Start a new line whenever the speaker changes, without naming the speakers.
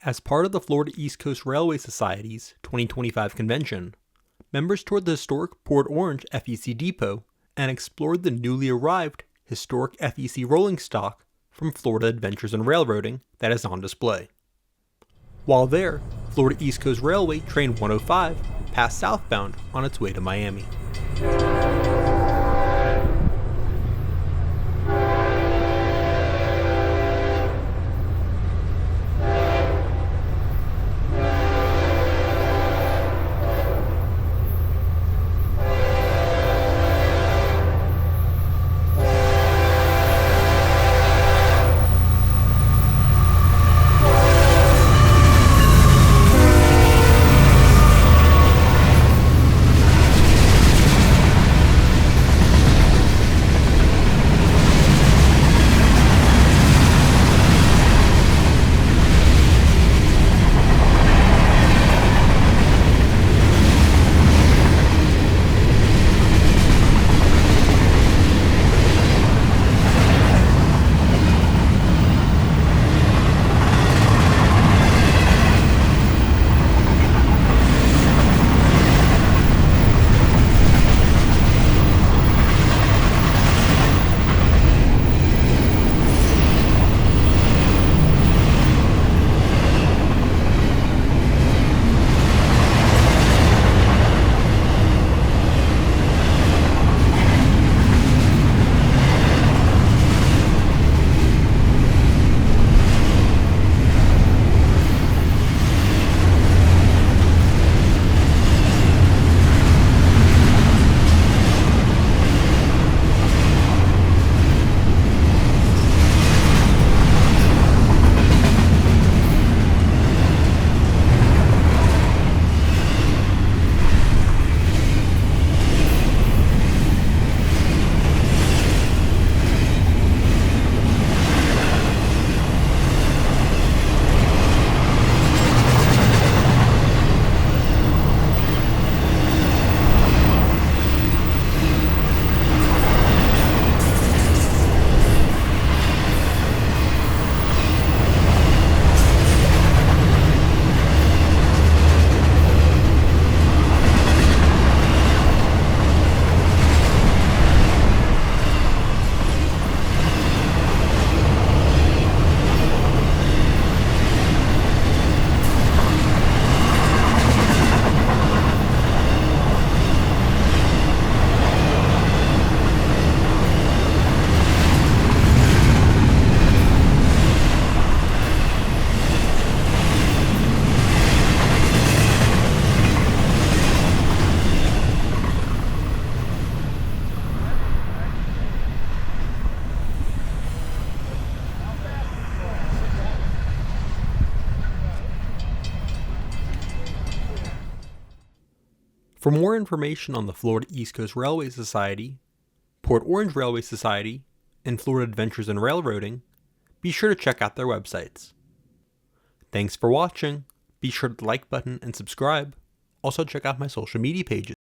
As part of the Florida East Coast Railway Society's 2025 convention, members toured the historic Port Orange FEC depot and explored the newly arrived historic FEC rolling stock from Florida Adventures in Railroading that is on display. While there, Florida East Coast Railway Train 105 passed southbound on its way to Miami. For more information on the Florida East Coast Railway Society, Port Orange Railway Society, and Florida Adventures in Railroading, be sure to check out their websites. Thanks for watching. Be sure to like button and subscribe. Also check out my social media pages.